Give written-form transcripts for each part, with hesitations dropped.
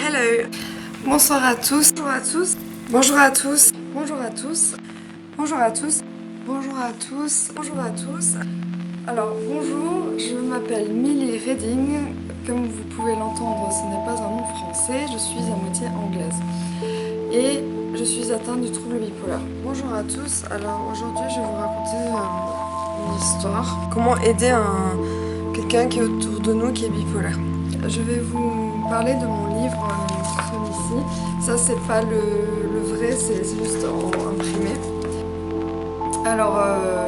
Hello. Bonsoir à tous. Bonjour à tous. Bonjour à tous. Bonjour à tous. Bonjour à tous. Bonjour à tous. Bonjour à tous. Alors bonjour, je m'appelle Millie Redding. Comme vous pouvez l'entendre, ce n'est pas un nom français, je suis à moitié anglaise. Et je suis atteinte du trouble bipolaire. Bonjour à tous. Alors aujourd'hui, je vais vous raconter une histoire. Comment aider quelqu'un qui est autour de nous qui est bipolaire. Je vais vous parler de mon livre, celui-ci. Ça, c'est pas le vrai, c'est juste imprimé. Alors,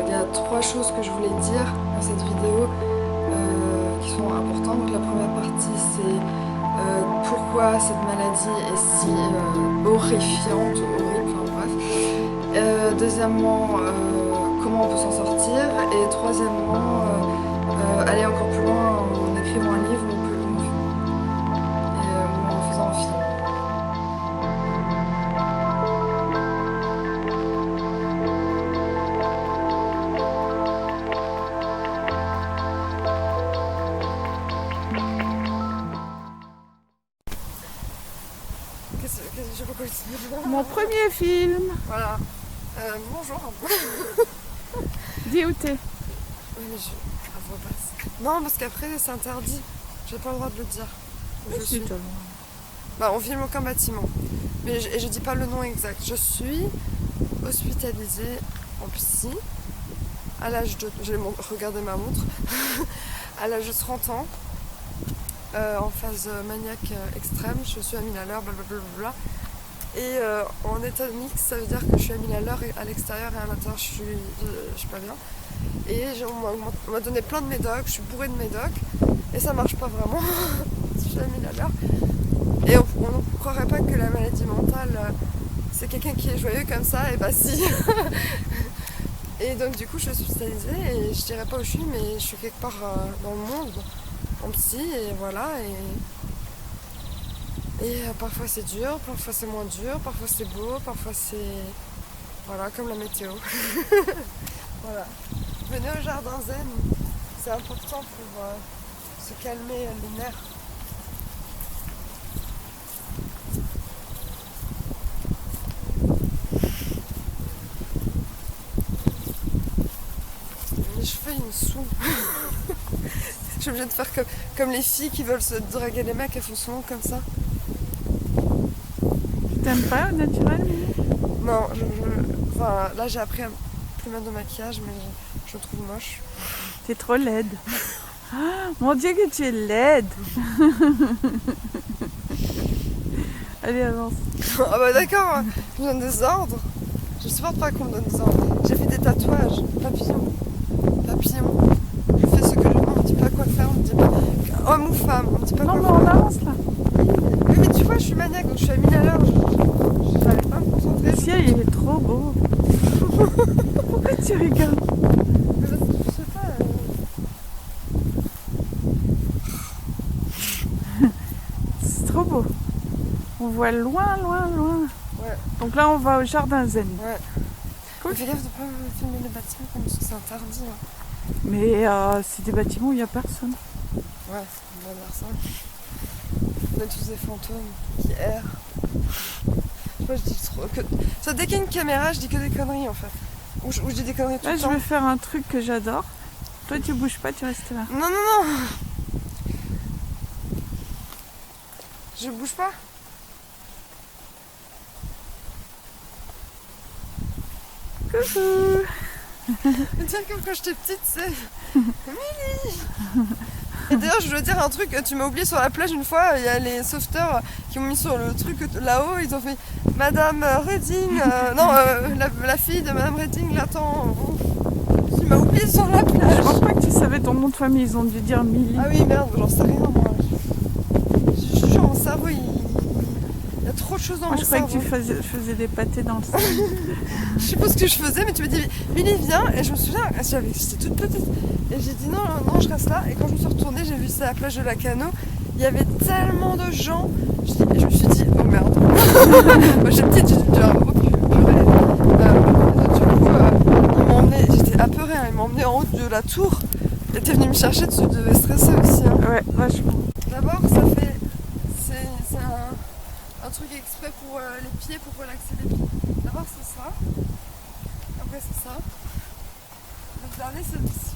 il y a 3 choses que je voulais dire dans cette vidéo qui sont importantes. Donc, la première partie, c'est pourquoi cette maladie est si horrifiante, horrible, enfin bref. Deuxièmement, comment on peut s'en sortir. Et troisièmement, aller encore plus loin en écrivant un livre ou en faisant un film. Je sais pas quoi dire. Mon premier film. Voilà. Bonjour. Dis où t'es. Oui, mais à voix basse. Non, parce qu'après c'est interdit. J'ai pas le droit de le dire. Où je suis. Bah, on filme aucun bâtiment. Mais je dis pas le nom exact. Je suis hospitalisée en psy à l'âge de... Je vais regarder ma montre. À l'âge de 30 ans. En phase maniaque extrême. Je suis à 1000 à l'heure, blablabla. Et en état mixte, ça veut dire que je suis à 1000 à l'heure et à l'extérieur et à l'intérieur, je suis pas bien. Et on m'a donné plein de médocs, je suis bourrée de médocs. Et ça marche pas vraiment. Je suis à 1000 à l'heure. Et on ne croirait pas que la maladie mentale, c'est quelqu'un qui est joyeux comme ça, et bah si. Et donc du coup, je suis hospitalisée et je dirais pas où je suis, mais je suis quelque part dans le monde, en psy, et voilà. Et parfois c'est dur, parfois c'est moins dur, parfois c'est beau, parfois c'est... Voilà, comme la météo. Voilà. Venez au jardin zen, c'est important pour se calmer les nerfs. Mes cheveux ils me saoulent. Je suis obligée de faire comme les filles qui veulent se draguer les mecs, elles font souvent comme ça. T'aimes pas au naturel? Non, enfin, là j'ai appris à plus mettre de maquillage, mais je le trouve moche. T'es trop laide. Ah, mon Dieu que tu es laide. Allez, avance. Ah bah d'accord, je me donne des ordres. Je supporte pas qu'on me donne des ordres. J'ai fait des tatouages, papillons. Je fais ce que je veux, on me dit pas quoi faire, on me dit pas homme ou femme, on me dit pas Non, quoi mais faire. on avance là. Oui mais tu vois, je suis maniaque, donc je suis à 1000 à l'heure, je n'arrive pas à me concentrer. Le ciel il est trop beau. Pourquoi tu rigoles? Je sais pas. C'est trop beau. On voit loin, loin, loin. Ouais. Donc là on va au jardin zen. Ouais. Cool. Mais fais gaffe de pas filmer les bâtiments comme ça, c'est interdit. Hein. Mais c'est des bâtiments où il n'y a personne. Ouais, on va dire ça. On est tous des fantômes qui errent. Moi je dis trop que... Ça, dès qu'il y a une caméra, je dis que des conneries en fait. Ou je dis des conneries tout Là le je temps. vais faire un truc que j'adore. Toi tu bouges pas, tu restes là. Non, non, non. Je bouge pas. Coucou. Mais tiens, comme quand j'étais petite, c'est... Millie. Et d'ailleurs, je dois dire un truc, tu m'as oublié sur la plage une fois, il y a les sauveteurs qui ont mis sur le truc là-haut, ils ont fait Madame Redding, non, la fille de Madame Redding l'attend. Tu m'as oublié sur la plage. Je pense pas que tu savais ton nom de famille, ils ont dû dire Millie. Ah oui, merde, j'en sais rien, moi. Je jure, mon cerveau, il y a trop de choses dans Moi mon je croyais cerveau. que tu faisais des pâtés dans le sang. Je sais pas ce que je faisais, mais tu m'as dit Millie viens, et je me souviens, j'étais toute petite, et j'ai dit non, non, je reste là, et quand je me suis retournée, j'ai vu ça à la plage de la Cano, il y avait tellement de gens, et je me suis dit oh merde. Moi j'étais petite, j'ai dit oh purée. Du coup, ils m'ont emmené, j'étais apeurée, hein, ils m'ont emmené en haut de la tour, et t'es venu me chercher, tu devais stresser aussi. Hein. Ouais, vachement. D'abord, c'est c'est un truc exprès pour les pieds, pour relaxer les pieds. D'abord c'est ça, après c'est ça. Le dernier c'est celui-ci.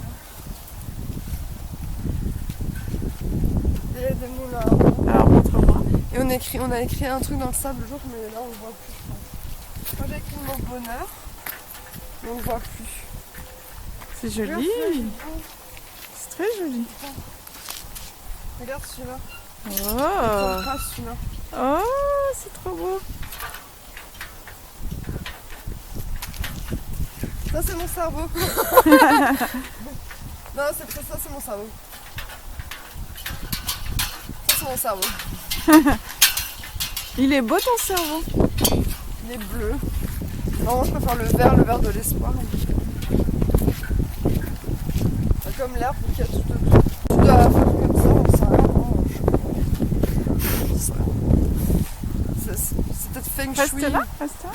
Il y a des mots là. Alors montre-moi. Et on a écrit un truc dans le sable le jour, mais là on le voit plus. Moi j'ai écrit le mot bonheur, mais on le voit plus. C'est joli. C'est très joli. Regarde celui-là. Oh, Celui-là. oh, c'est trop beau. Ça c'est mon cerveau. Non, ça c'est mon cerveau. Ça c'est mon cerveau. Il est beau ton cerveau. Il est bleu. Non, je préfère le vert de l'espoir. Comme l'herbe qui a tout autour. Tu dois faire comme ça, on sait rien. C'est peut-être feng shui. Reste là, reste là.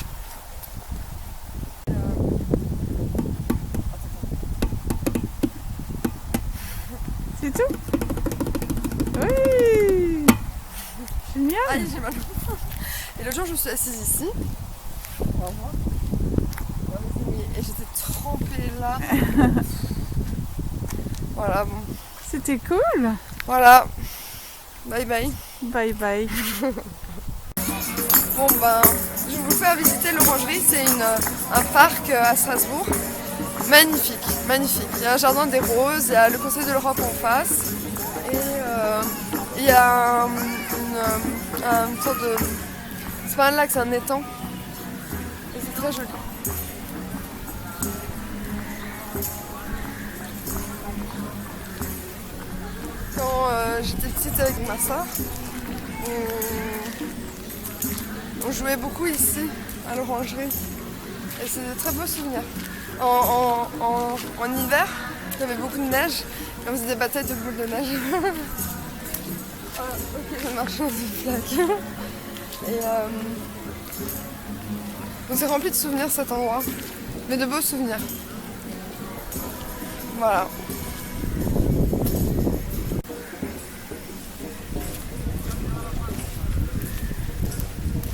C'est tout? Oui! Génial! Aïe, j'ai mal. Et l'autre jour, je me suis assise ici. Et j'étais trempée là. Voilà, bon. C'était cool! Voilà. Bye bye. Bye bye. Bon ben, je vais vous faire visiter l'Orangerie. C'est un parc à Strasbourg. Magnifique, magnifique. Il y a un jardin des roses, il y a le Conseil de l'Europe en face. Et il y a une sorte de... C'est pas un lac, c'est un étang. Et c'est très joli. Quand j'étais petite avec ma soeur, on jouait beaucoup ici, à l'Orangerie. Et c'est de très beaux souvenirs. En hiver, il y avait beaucoup de neige. Et on faisait des batailles de boules de neige. Ok, je marche dans une flaque. Et donc c'est rempli de souvenirs cet endroit. Mais de beaux souvenirs. Voilà.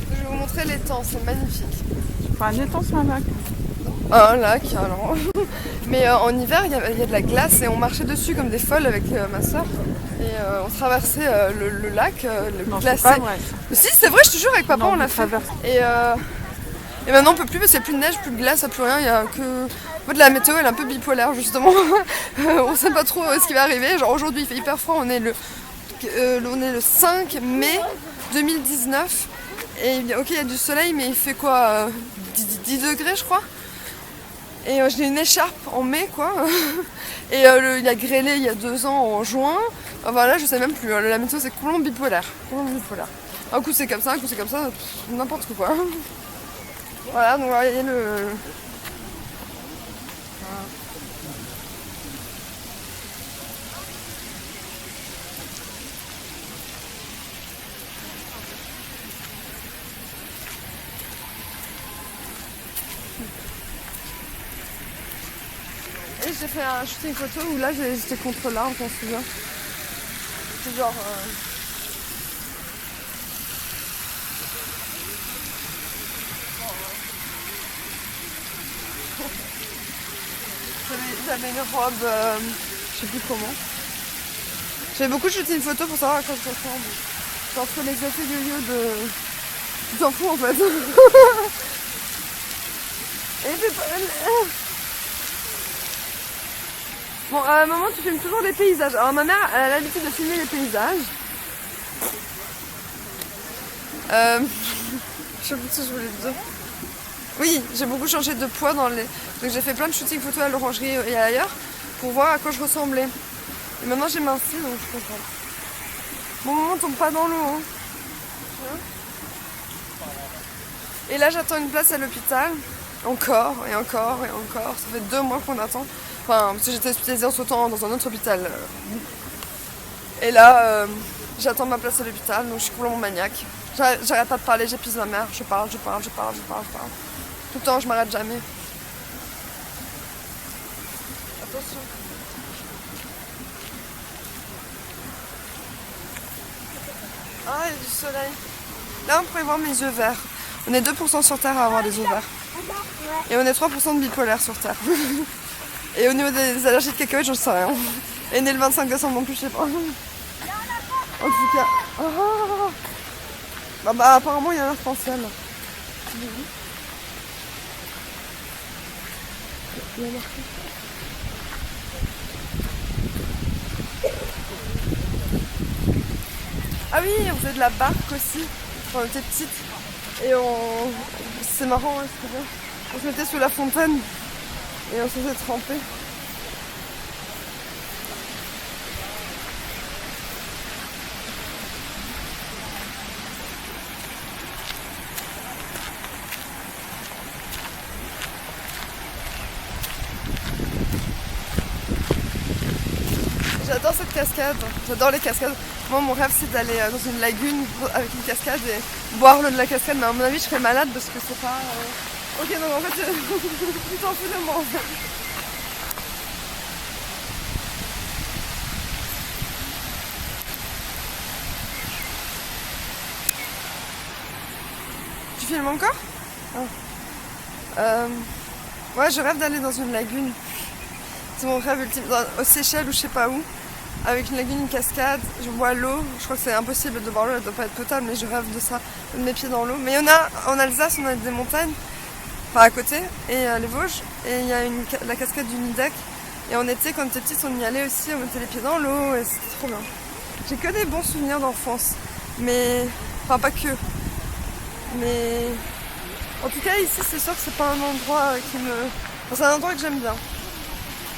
Je vais vous montrer l'étang, c'est magnifique. Enfin, un étang sur un lac. Un lac, alors. Mais en hiver, il y a de la glace et on marchait dessus comme des folles avec ma soeur. Et on traversait le lac, le Non, glacé. c'est pas vrai. Mais si, c'est vrai, je te jure, avec papa, Non, on l'a on fait. traverse. Et maintenant, on peut plus, parce qu'il n'y a plus de neige, plus de glace, plus rien. Il y a que. En fait, la météo, elle est un peu bipolaire, justement. On sait pas trop ce qui va arriver. Genre, aujourd'hui, il fait hyper froid. On est le 5 mai 2019. Et ok, il y a du soleil, mais il fait quoi 10 degrés, je crois. Et j'ai une écharpe en mai, quoi. Et il a grêlé il y a 2 ans en juin. Voilà, je sais même plus. La météo, c'est complètement bipolaire. Un coup, c'est comme ça, un coup, c'est comme ça. N'importe quoi. Voilà, donc il y a le... Et j'ai fait un shooting photo où là j'étais contre l'arbre, on se souvient. C'est genre... J'avais une robe, je sais plus comment. J'avais beaucoup shooté une photo pour savoir à quoi ça ressemble. Genre sur les effets yo-yo de... Tu t'en fous en fait. Et c'est pas... Bon, à un moment, tu filmes toujours les paysages. Alors, ma mère, elle a l'habitude de filmer les paysages. Je sais plus ce que je voulais te dire. Oui, j'ai beaucoup changé de poids dans les... Donc, j'ai fait plein de shootings photos à l'Orangerie et ailleurs pour voir à quoi je ressemblais. Et maintenant, j'ai minci, donc je suis contente. Bon, maman, tombe pas dans l'eau. Hein. Et là, j'attends une place à l'hôpital. Encore, et encore, et encore. Ça fait 2 mois qu'on attend. Enfin, parce que j'étais hospitalisée en sautant dans un autre hôpital. Et là, j'attends ma place à l'hôpital, donc je suis complètement maniaque. J'arrête pas de parler, j'épuise ma mère. Je parle. Tout le temps, je m'arrête jamais. Attention. Ah, il y a du soleil. Là, on pourrait voir mes yeux verts. On est 2% sur Terre à avoir des yeux verts. Et on est 3% de bipolaire sur Terre. Et au niveau des allergies de cacahuètes, j'en sais rien. Et né le 25 décembre non plus, je sais pas. En tout cas. Oh. Bah, apparemment, il y a un arc-en-ciel. Il y a un arc-en-ciel. Ah oui, on faisait de la barque aussi quand on était petite. Et c'est marrant, hein, c'était bien. On se mettait sous la fontaine et on se faisait tremper. J'adore cette cascade, j'adore les cascades. Moi, mon rêve, c'est d'aller dans une lagune avec une cascade et boire l'eau de la cascade. Mais à mon avis, je serais malade parce que c'est pas... Ok, donc en fait, tu t'en fous de moi en fait. Tu filmes encore? Ouais, je rêve d'aller dans une lagune. C'est mon rêve ultime. Aux Seychelles ou je sais pas où. Avec une lagune, une cascade, je bois l'eau. Je crois que c'est impossible de boire l'eau, elle doit pas être potable, mais je rêve de ça, de mes pieds dans l'eau. Mais en Alsace, on a des montagnes, enfin à côté, et les Vosges, et il y a la cascade du Nidec. Et en été, quand on était petite, on y allait aussi, on mettait les pieds dans l'eau, et c'était trop bien. J'ai que des bons souvenirs d'enfance, mais... Enfin, pas que. Mais... En tout cas, ici, c'est sûr que c'est pas un endroit qui me... Enfin, c'est un endroit que j'aime bien.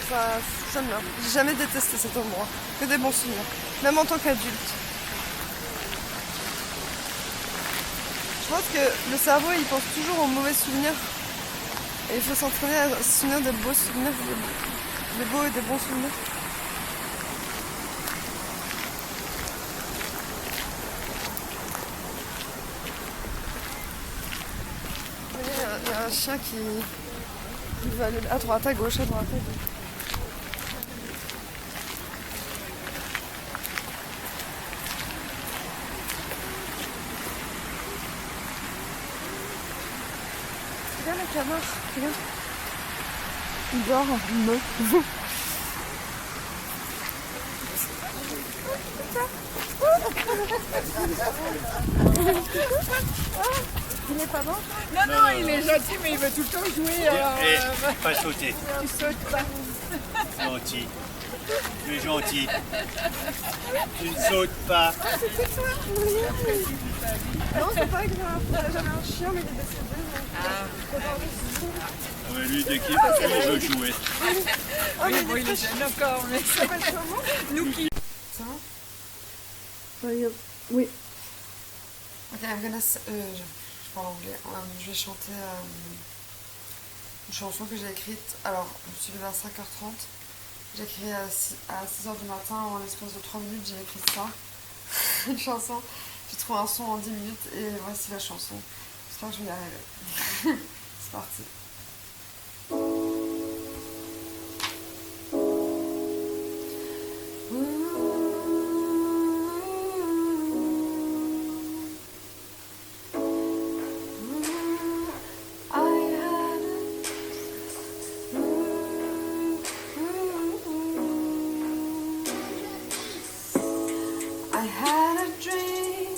Ça, j'aime bien. J'ai jamais détesté cet endroit. Que des bons souvenirs. Même en tant qu'adulte. Je pense que le cerveau, il pense toujours aux mauvais souvenirs. Et il faut s'entraîner à se souvenir des beaux souvenirs, des beaux et des bons souvenirs. Vous voyez, il y a un chien qui veut aller à droite, à gauche, à droite, à gauche. Regarde le canard, regarde. Il dort, me. Il est pas bon? Non, non, il est gentil, mais il veut tout le temps jouer. Pas sauter. Tu sautes pas. Gentil. Tu es gentil. Tu ne sautes pas. Non, c'est pas grave. J'avais un chien, mais il est décédé. Lui, dès qu'il veut jouer. Ah, mais Bon, il est jeune encore, mais ça s'appelle comment? nous qui. Ça va? Oui. Ok, je parle anglais. Je vais chanter une chanson que j'ai écrite. Alors, je suis levée à 5h30. J'ai écrit à 6h du matin. En l'espace de 3 minutes, j'ai écrit ça. Une chanson. J'ai trouvé un son en 10 minutes et voici la chanson. J'espère que je vais y arriver. C'est parti. I had a dream,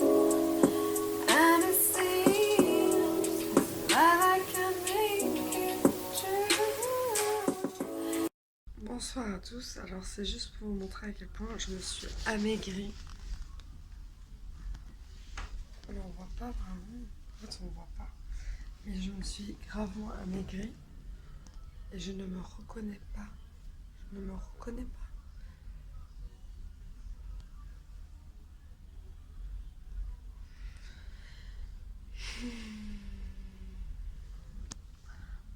and it seems that I can make it true. Bonsoir à tous, alors c'est juste pour vous montrer à quel point je me suis amaigrie. Alors on voit pas vraiment, en fait on voit pas, mais je me suis gravement amaigrie et je ne me reconnais pas, je ne me reconnais pas.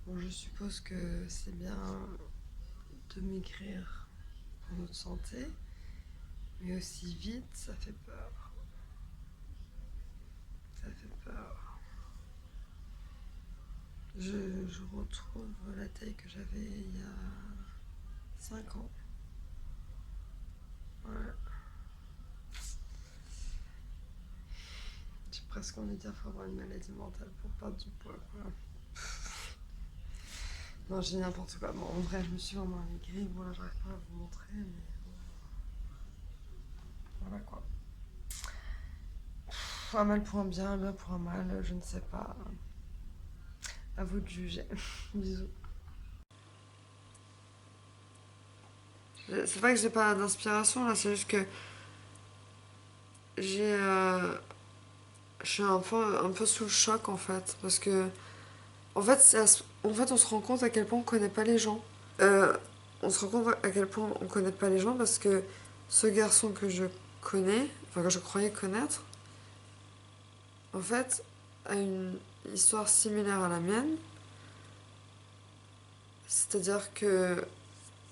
Bon, je suppose que c'est bien de maigrir pour notre santé, mais aussi vite, ça fait peur. Ça fait peur. Je retrouve la taille que j'avais il y a 5 ans. Ouais. presque envie de dire faut avoir une maladie mentale pour perdre du poids, quoi. Non, j'ai n'importe quoi. Bon, en vrai, je me suis vraiment amaigrie. Bon, là, j'arrive pas à vous montrer, mais... Voilà, quoi. Un mal pour un bien pour un mal, je ne sais pas. À vous de juger. Bisous. C'est pas que j'ai pas d'inspiration, là, c'est juste que... Je suis un peu sous le choc, en fait. Parce que... En fait, on se rend compte à quel point on connaît pas les gens. On se rend compte à quel point on connaît pas les gens parce que ce garçon que je connais, enfin que je croyais connaître, en fait, a une histoire similaire à la mienne. C'est-à-dire que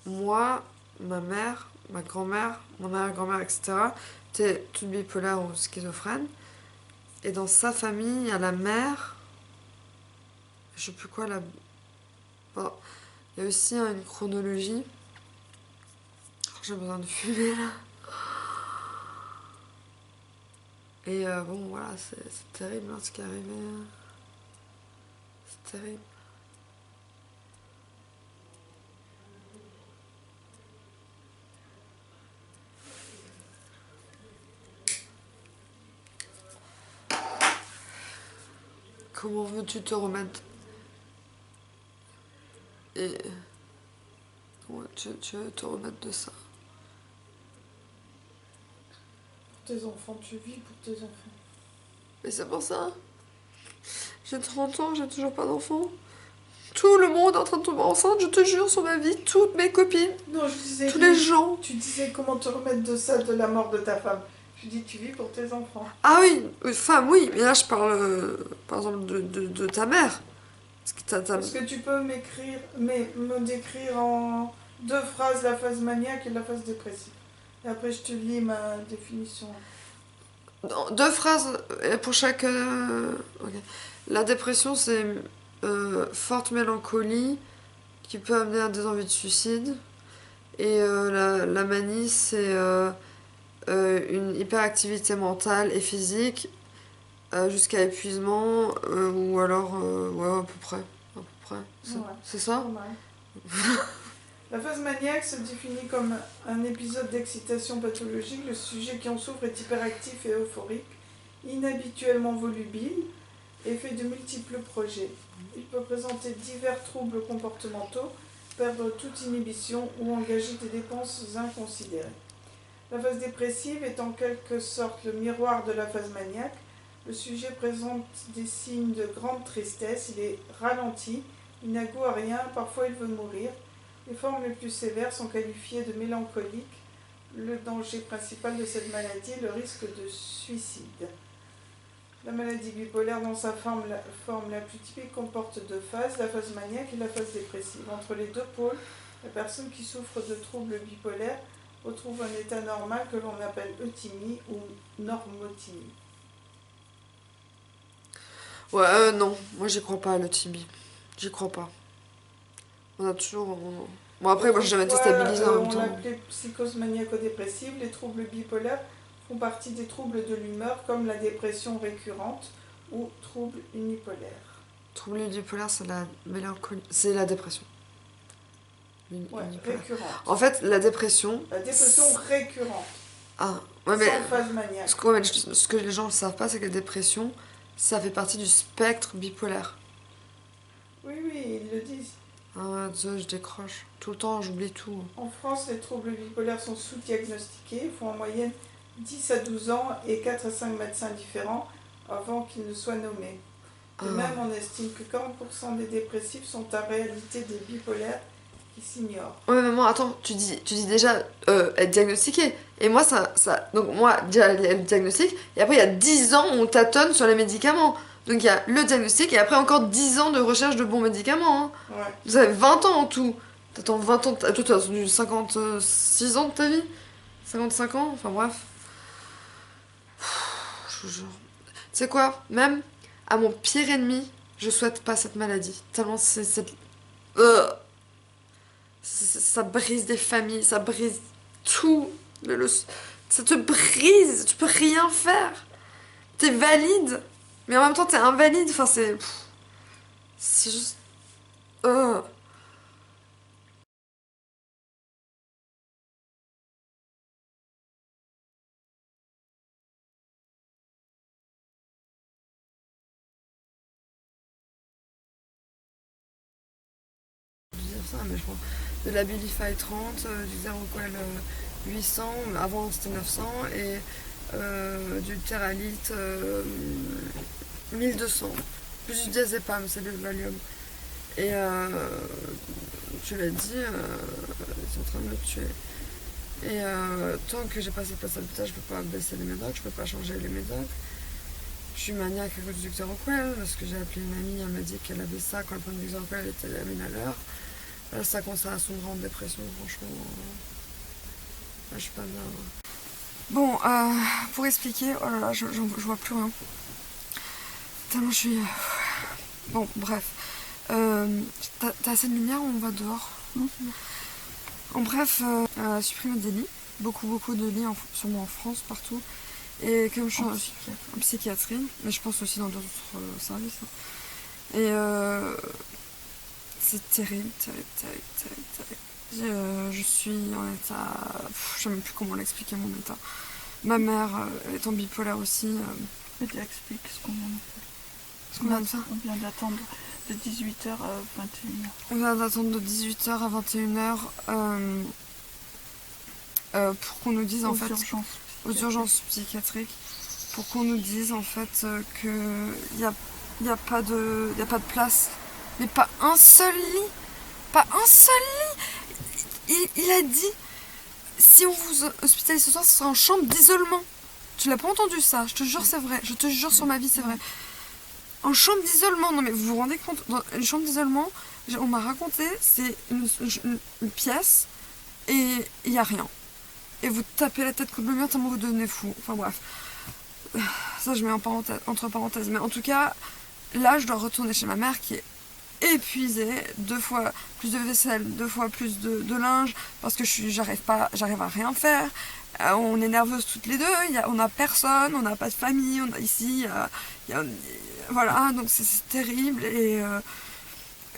moi, ma mère, ma grand-mère, mon arrière-grand-mère, etc., étaient toutes bipolaires ou schizophrènes. Et dans sa famille, il y a la mère, je sais plus quoi, bon, il y a aussi une chronologie. J'ai besoin de fumer là. Et bon, voilà, c'est terrible hein, ce qui est arrivé. C'est terrible. Comment veux-tu te remettre? Et comment tu veux te remettre de ça? Pour tes enfants, tu vis pour tes enfants. Mais c'est pour ça. J'ai 30 ans, j'ai toujours pas d'enfant. Tout le monde est en train de tomber enceinte, je te jure, sur ma vie, toutes mes copines. Non, je disais... Tous les gens. Tu disais comment te remettre de ça, de la mort de ta femme. Je dis tu vis pour tes enfants. Ah oui, femme, oui, mais là je parle, par exemple, de ta mère. Est-ce que tu peux me décrire en 2 phrases la phase maniaque et la phase dépressive? Et après je te lis ma définition. 2 phrases pour chaque... ok. La dépression, c'est forte mélancolie qui peut amener à des envies de suicide. Et la manie, c'est une hyperactivité mentale et physique jusqu'à épuisement, ou alors, ouais, à peu près. C'est ça? La phase maniaque se définit comme un épisode d'excitation pathologique. Le sujet qui en souffre est hyperactif et euphorique, inhabituellement volubile et fait de multiples projets. Il peut présenter divers troubles comportementaux, perdre toute inhibition ou engager des dépenses inconsidérées. La phase dépressive est en quelque sorte le miroir de la phase maniaque. Le sujet présente des signes de grande tristesse, il est ralenti, il n'a goût à rien, parfois il veut mourir. Les formes les plus sévères sont qualifiées de mélancoliques. Le danger principal de cette maladie est le risque de suicide. La maladie bipolaire, dans sa forme la plus typique, comporte 2 phases, la phase maniaque et la phase dépressive. Entre les 2 pôles, la personne qui souffre de troubles bipolaires retrouve un état normal que l'on appelle euthymie ou normothymie. Ouais, non, moi j'y crois pas à l'euthymie. J'y crois pas. On a toujours... Bon après, moi j'ai jamais été stabilisée en même temps. On l'appelait psychose maniaco-dépressive. Les troubles bipolaires font partie des troubles de l'humeur comme la dépression récurrente ou troubles unipolaires. Trouble unipolaire, c'est la mélancolie... C'est la dépression. Ouais, récurrente. En fait, la dépression... La dépression récurrente. Ah, ouais, mais... Sans phase maniaque. Ce que les gens ne savent pas, c'est que la dépression, ça fait partie du spectre bipolaire. Oui, ils le disent. Ah ouais, désolé, je décroche. Tout le temps, j'oublie tout. En France, les troubles bipolaires sont sous-diagnostiqués. Il faut en moyenne 10 à 12 ans et 4 à 5 médecins différents avant qu'ils ne soient nommés. De même, on estime que 40% des dépressifs sont en réalité des bipolaires qui s'ignorent. Ouais, maman, attends, tu dis déjà être diagnostiqué. Et moi, donc moi, déjà, il y a le diagnostic, et après, il y a 10 ans où on tâtonne sur les médicaments. Donc il y a le diagnostic, et après encore 10 ans de recherche de bons médicaments. Hein. Ouais. Vous avez 20 ans en tout. T'attends 20 ans, toi t'as attendu 56 ans de ta vie, 55 ans, enfin bref. Je vous jure. Tu sais quoi, même à mon pire ennemi, je souhaite pas cette maladie. Tellement c'est cette... ça brise des familles, ça brise tout. Ça te brise, tu peux rien faire. T'es valide. Mais en même temps, t'es invalide. Enfin, c'est... C'est juste... Ça, mais je prends de l'Abilify 30, du Zeroquel 800, avant c'était 900, et du Teralite 1200, plus du diazépam, c'est le Valium. Et tu l'as dit, ils sont en train de me tuer. Et tant que j'ai pas cette place à l'hôpital, je peux pas baisser les médocs, je peux pas changer les médocs. Je suis maniaque à cause du Zeroquel, parce que j'ai appelé une amie, elle m'a dit qu'elle avait ça quand elle prenait du Zeroquel, elle était à 1000 à l'heure. Là, ça commence à sombrer en dépression, franchement. Là, je suis pas bien. Bon, pour expliquer, oh là là, je vois plus rien. Tellement je suis... Bon, bref. T'as assez de lumière ou on va dehors? En bref, supprimer des lits. Beaucoup de lits, sûrement en France, partout. Et comme je suis en psychiatrie, mais je pense aussi dans d'autres services. Hein. Et... c'est terrible. Je suis en état... je sais même plus comment l'expliquer, mon état. Ma mère est en bipolaire aussi. Mais tu expliques ce qu'on vient de faire. Ce qu'on vient de faire. On vient d'attendre de 18h à 21h. On vient d'attendre de 18h à 21h pour qu'on nous dise en fait... Aux urgences psychiatriques. Pour qu'on nous dise en fait qu'il n'y a pas de place. Mais pas un seul lit. Pas un seul lit. Il a dit, si on vous hospitalise ce soir, ce sera en chambre d'isolement. Tu l'as pas entendu ça? Je te jure, c'est vrai. Je te jure sur ma vie, c'est vrai. En chambre d'isolement. Non mais vous vous rendez compte? Dans une chambre d'isolement, on m'a raconté, c'est une pièce et il n'y a rien. Et vous tapez la tête contre le mur tellement vous devenez fou. Enfin bref. Ça, je mets entre parenthèses. Mais en tout cas, là, je dois retourner chez ma mère qui est épuisée, 2 fois plus de vaisselle, 2 fois plus de linge, parce que j'arrive à rien faire. On est nerveuses toutes les deux, on n'a personne, on n'a pas de famille, voilà, donc c'est terrible. Et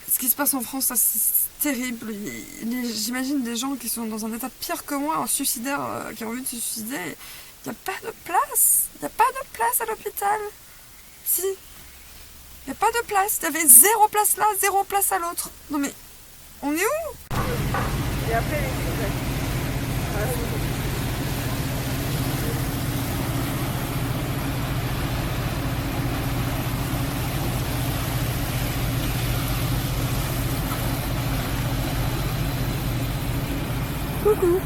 ce qui se passe en France, ça, c'est terrible. J'imagine des gens qui sont dans un état pire que moi, un suicidaire qui a envie de se suicider. Il n'y a pas de place, à l'hôpital. Si. Il n'y a pas de place, il y avait 0 place là, 0 place à l'autre. Non mais, on est où? Et après les cuvettes. Coucou.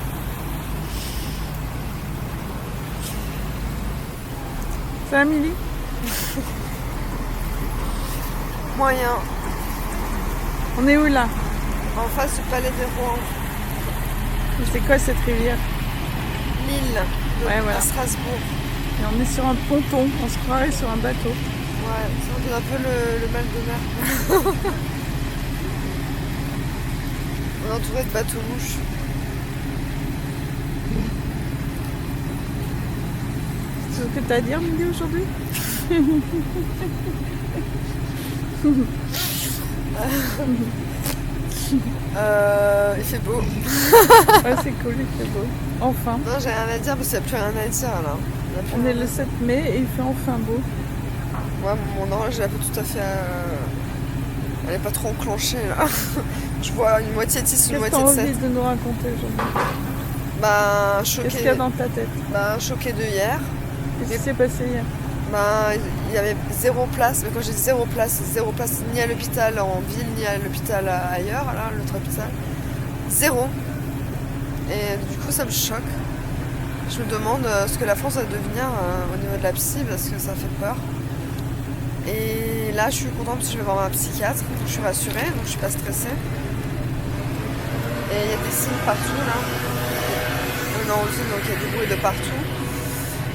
C'est Amélie. Moyen. On est où là? En face du palais des Rois. C'est quoi cette rivière? L'île de Strasbourg. Et on est sur un ponton, on se croirait sur un bateau. Ouais, ça donne un peu le mal de mer. On est entouré de bateaux mouches. C'est ce que tu as à dire, Mindy, aujourd'hui? Il fait beau. Ouais, c'est cool, il fait beau. Enfin. Non, j'ai rien à dire parce qu'il n'y a plus rien à dire là. On est le 7 mai et il fait enfin beau. Ouais, mon horloge est tout à fait... Elle est pas trop enclenchée là. Je vois une moitié de 6, une moitié de 7. Qu'est-ce que tu as envie de nous raconter aujourd'hui? Bah, choquée. Qu'est-ce qu'il y a dans ta tête? Bah, choquée de hier. Qu'est-ce qui s'est passé hier? Bah, il y avait 0 place, mais quand j'ai 0 place ni à l'hôpital en ville, ni à l'hôpital ailleurs, là, l'autre hôpital. 0. Et du coup, ça me choque. Je me demande ce que la France va devenir au niveau de la psy, parce que ça fait peur. Et là, je suis contente parce que je vais voir ma psychiatre, donc je suis rassurée, donc je suis pas stressée. Et il y a des signes partout, là. On est en ville, donc il y a des bruits de partout.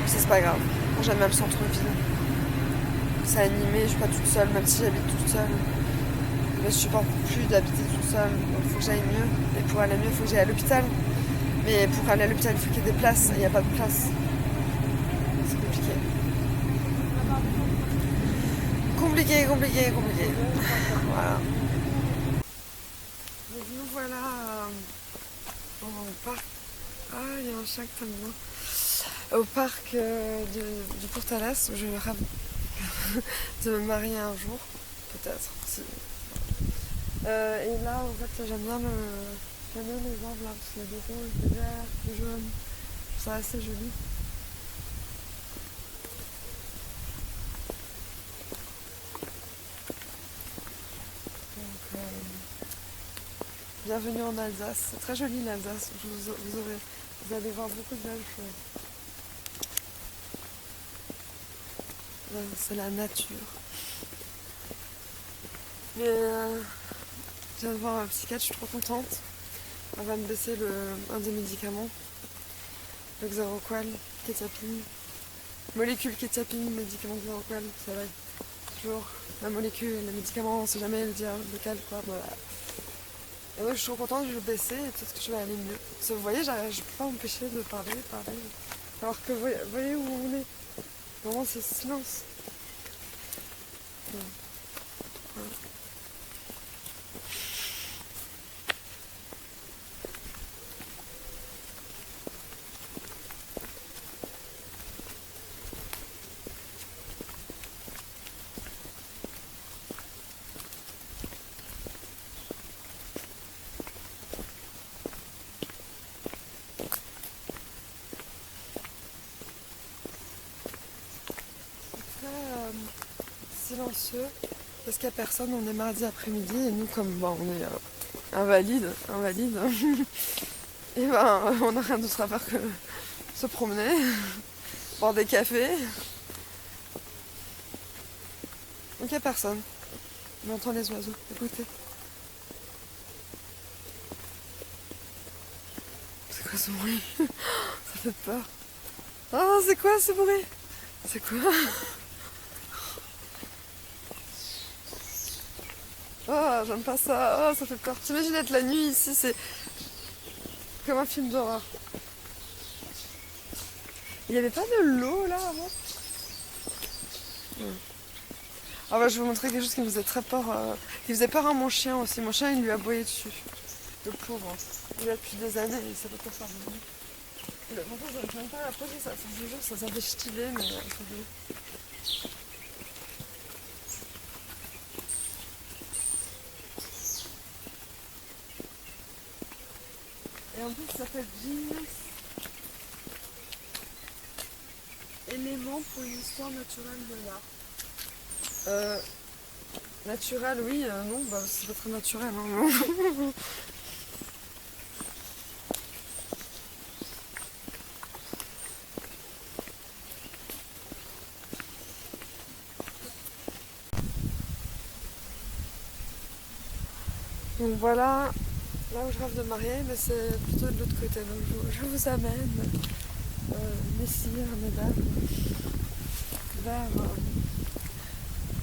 C'est pas grave. J'aime même le centre-ville. C'est animé, je suis pas toute seule, même si j'habite toute seule. Mais je supporte plus d'habiter toute seule, donc il faut que j'aille mieux. Et pour aller mieux, il faut que j'aille à l'hôpital. Mais pour aller à l'hôpital, il faut qu'il y ait des places, et il n'y a pas de place. C'est compliqué. Compliqué. Voilà. Donc nous voilà au parc. Ah, il y a un chat que t'aimes bien. Au parc du Portalas où je rêve de me marier un jour, peut-être. Si. Et là, en fait, j'aime bien les arbres là, parce qu'il y a des rouges, des verts, des jaunes. C'est assez joli. Donc, bienvenue en Alsace. C'est très joli l'Alsace. Vous allez voir beaucoup de belles choses. Là, c'est la nature. Mais je viens de voir un psychiatre, je suis trop contente. Elle va me baisser un des médicaments. Le Xaroqual, Quetiapine. Molécule Quetiapine, médicament Xaroqual, ça va. Toujours la molécule, le médicament, on sait jamais le dire, lequel quoi. Voilà. Et moi je suis trop contente, je vais le baisser et peut-être que je vais aller mieux. Parce que vous voyez, je peux pas m'empêcher de parler. Alors que vous voyez où on est. Vraiment c'est silence. Voilà. Silencieux parce qu'il n'y a personne, on est mardi après-midi et nous comme on est invalides et on n'a rien d'autre à faire que se promener, boire des cafés. Donc il n'y a personne. On entend les oiseaux, écoutez. C'est quoi ce bruit? Ça fait peur. Oh c'est quoi ce bruit? C'est quoi? Oh, j'aime pas ça. Oh, ça fait peur. T'imagines être la nuit ici, c'est comme un film d'horreur. Il n'y avait pas de l'eau là avant? Ah bah, je vais vous montrer quelque chose qui me faisait très peur. Qui faisait peur à mon chien aussi. Mon chien, il lui a aboyé dessus. Le pauvre. Il a depuis des années, il sait pas quoi faire de lui. Pourtant, je n'aime pas la poser, ça. Je vous jure, ça s'avait stylé, mais. Et en plus, ça s'appelle Genius. Éléments pour une histoire naturelle de l'art. Naturel, oui, non, bah c'est pas très naturel. Hein, donc voilà, là où je rêve de marier, mais c'est plutôt de l'autre côté. Donc je vous amène, messire, mesdames, vers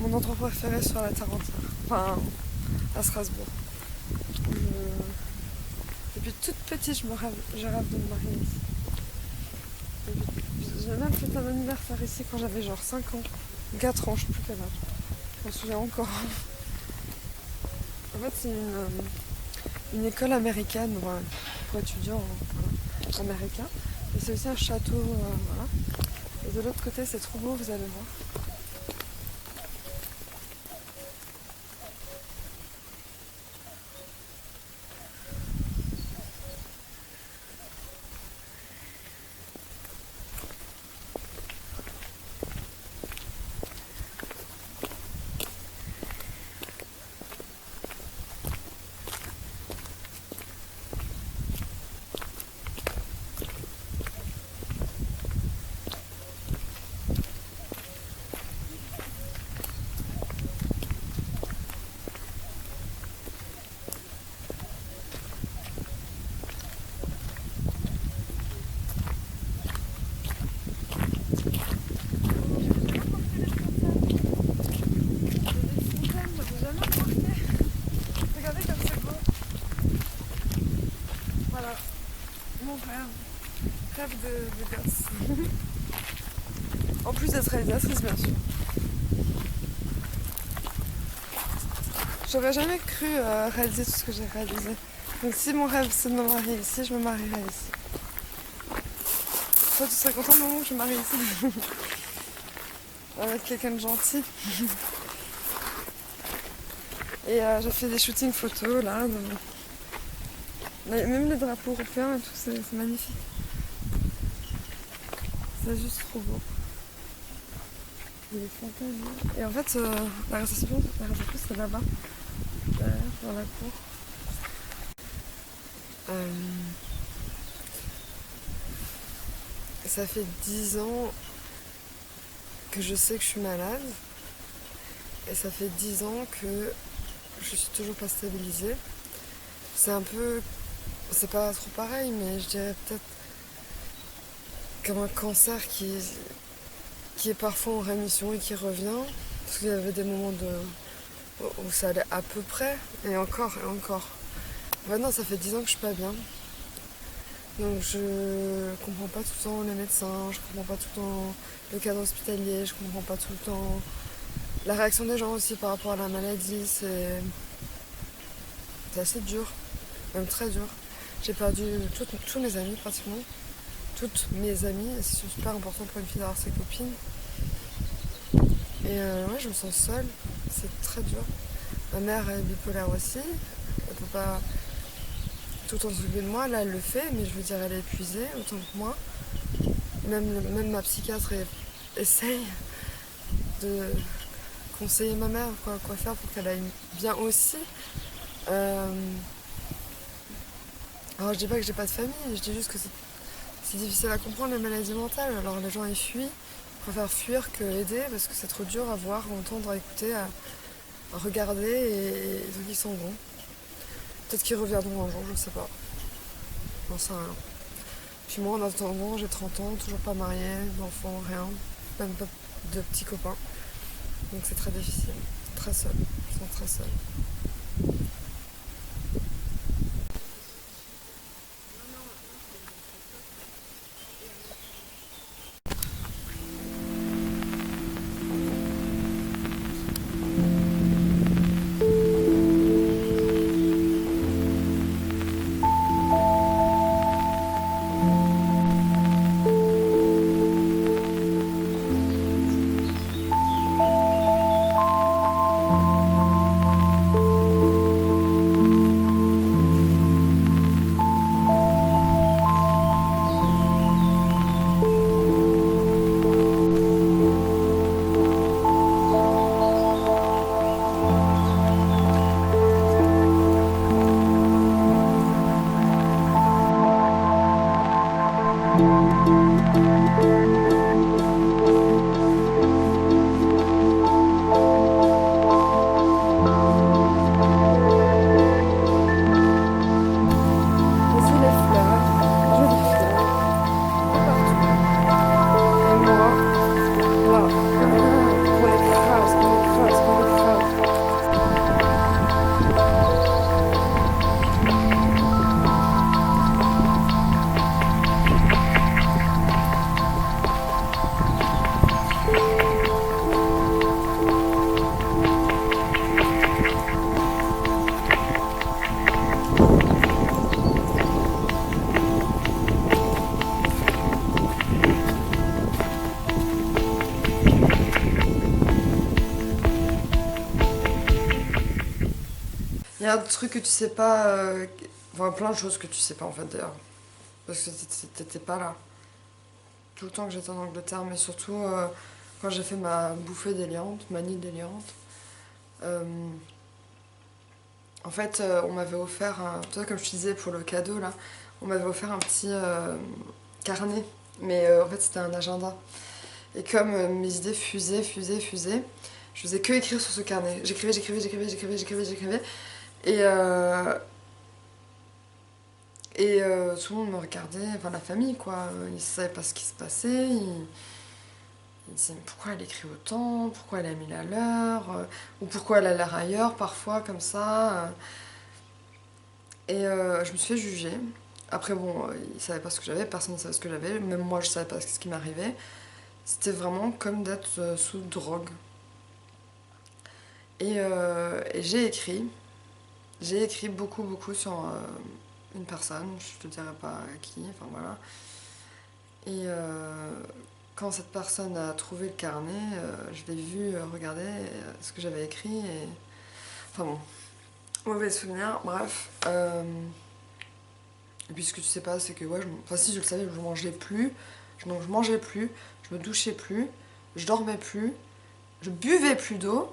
mon endroit préféré sur la Tarentine, enfin à Strasbourg. Depuis toute petite, je rêve de me marier ici. J'ai même fait un anniversaire ici quand j'avais genre 5 ans, 4 ans, je sais plus quel âge. Je m'en souviens encore. En fait, c'est une école américaine pour étudiants américains. Et c'est aussi un château. Voilà. Et de l'autre côté, c'est trop beau, vous allez voir. Rêve de gosse. En plus d'être réalisatrice, bien sûr. J'aurais jamais cru réaliser tout ce que j'ai réalisé. Donc si mon rêve c'est de me marier ici, je me marierai ici. Toi tu serais content du moment que je me marie ici avec quelqu'un de gentil. Et j'ai fait des shootings photos là. Même les drapeaux européens et tout, c'est magnifique. C'est juste trop beau. Il est fantastique. Et en fait, la réception c'est là-bas, derrière, dans la cour. Ça fait 10 ans que je sais que je suis malade. Et ça fait 10 ans que je suis toujours pas stabilisée. C'est un peu... C'est pas trop pareil, mais je dirais peut-être comme un cancer qui est parfois en rémission et qui revient. Parce qu'il y avait des moments où ça allait à peu près, et encore, et encore. Maintenant, ça fait 10 ans que je suis pas bien. Donc je comprends pas tout le temps les médecins, je comprends pas tout le temps le cadre hospitalier, je comprends pas tout le temps la réaction des gens aussi par rapport à la maladie. C'est assez dur, même très dur. J'ai perdu tous mes amis pratiquement, toutes mes amies, et c'est super important pour une fille d'avoir ses copines. Et ouais, je me sens seule, c'est très dur. Ma mère est bipolaire aussi, elle peut pas tout le temps s'occuper de moi, là elle le fait, mais je veux dire elle est épuisée autant que moi. Même ma psychiatre essaye de conseiller ma mère quoi faire pour qu'elle aille bien aussi. Alors je dis pas que j'ai pas de famille, je dis juste que c'est difficile à comprendre les maladies mentales. Alors les gens ils fuient, ils préfèrent fuir que aider parce que c'est trop dur à voir, à entendre, à écouter, à regarder et donc ils s'en vont. Peut-être qu'ils reviendront un jour, je sais pas. J'en sais rien. Puis moi en attendant j'ai 30 ans, toujours pas mariée, d'enfants, rien, même pas de petits copains. Donc c'est très difficile, très seule, je me sens très seule. Il y a un truc que tu sais pas, enfin plein de choses que tu sais pas en fait d'ailleurs, parce que t'étais pas là. Tout le temps que j'étais en Angleterre, mais surtout quand j'ai fait ma bouffée d'éliante, ma nuit d'éliante. En fait, on m'avait offert, toi comme je te disais pour le cadeau là, on m'avait offert un petit carnet, mais en fait c'était un agenda. Et comme mes idées fusaient, je faisais que écrire sur ce carnet. J'écrivais. Et tout le monde me regardait, enfin la famille quoi, ils savaient pas ce qui se passait, ils disaient mais pourquoi elle écrit autant, pourquoi elle a mis la leur, ou pourquoi elle a l'air ailleurs parfois comme ça. Et je me suis fait juger. Après bon, ils savaient pas ce que j'avais, personne ne savait ce que j'avais, même moi je savais pas ce qui m'arrivait. C'était vraiment comme d'être sous drogue. Et j'ai écrit beaucoup sur une personne, je te dirai pas qui, enfin voilà. Et quand cette personne a trouvé le carnet, je l'ai vu regarder ce que j'avais écrit et... Enfin bon, mauvais souvenir, bref. Et puis ce que tu sais pas, c'est que ouais, enfin si je le savais, je mangeais plus. Donc je mangeais plus, je me douchais plus, je dormais plus, je buvais plus d'eau.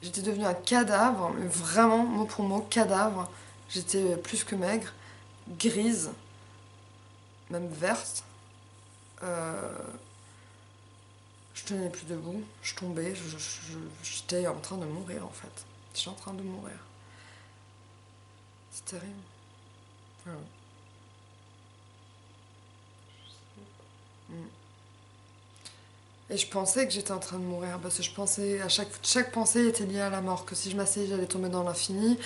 J'étais devenue un cadavre, mais vraiment, mot pour mot, cadavre. J'étais plus que maigre, grise, même verte. Je tenais plus debout, je tombais, j'étais en train de mourir en fait. J'étais en train de mourir. C'est terrible. Voilà. Et je pensais que j'étais en train de mourir parce que je pensais, chaque pensée était liée à la mort, que si je m'asseyais j'allais tomber dans l'infini,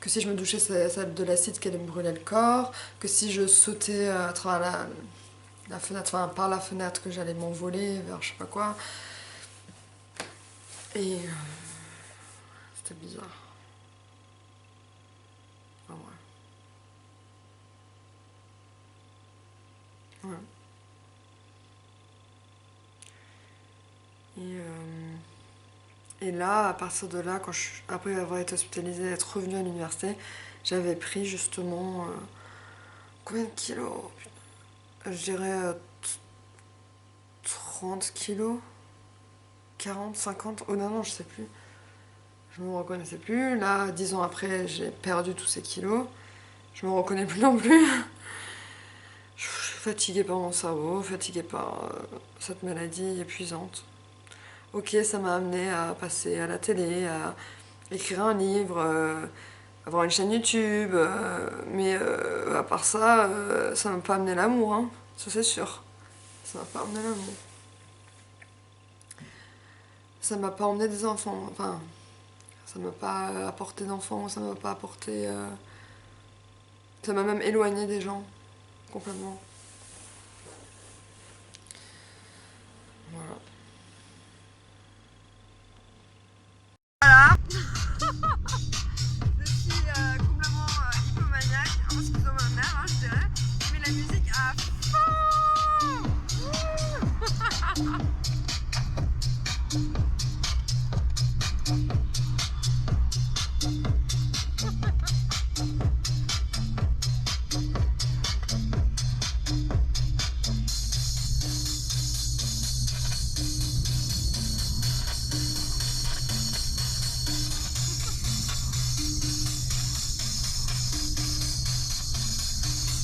que si je me douchais ça de l'acide qui allait me brûler le corps, que si je sautais à travers la fenêtre, enfin par la fenêtre que j'allais m'envoler vers je sais pas quoi. Et c'était bizarre. Enfin, ouais. Ouais. Et là, à partir de là, après avoir été hospitalisée et être revenue à l'université, j'avais pris justement... combien de kilos? Je dirais 30 kilos, 40, 50, oh non, je sais plus. Je me reconnaissais plus. Là, 10 ans après, j'ai perdu tous ces kilos. Je me reconnais plus non plus. Je suis fatiguée par mon cerveau, fatiguée par cette maladie épuisante. Ok, ça m'a amené à passer à la télé, à écrire un livre, avoir une chaîne YouTube, mais à part ça, ça m'a pas amené l'amour, hein. Ça c'est sûr. Ça m'a pas amené l'amour. Ça m'a pas emmené des enfants, enfin, ça m'a pas apporté d'enfants, ça m'a pas apporté... ça m'a même éloigné des gens, complètement. Voilà. Voilà. Je suis complètement hypomaniaque, un peu schizomaniaque, hein, je dirais. Je mets la musique à fond.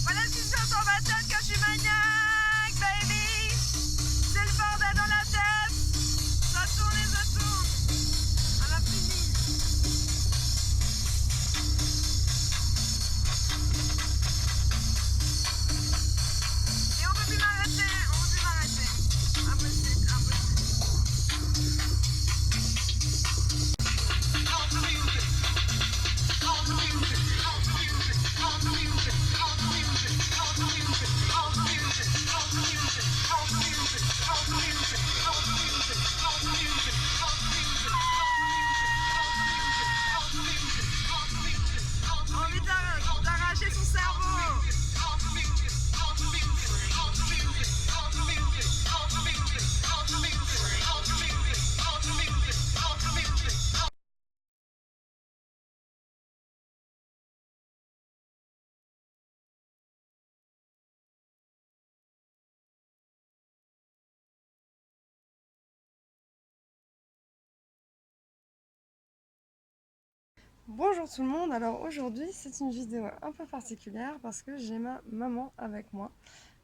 Voilà ce qui se passe dans ma tête quand je suis maniaque, baby. C'est le bordel dans la tête. Ça tourne et ça tourne. À l'infini. Et on peut plus m'arrêter, on peut plus m'arrêter. Impossible, impossible. Envie d'arracher son cerveau. Bonjour tout le monde, alors aujourd'hui c'est une vidéo un peu particulière parce que j'ai ma maman avec moi.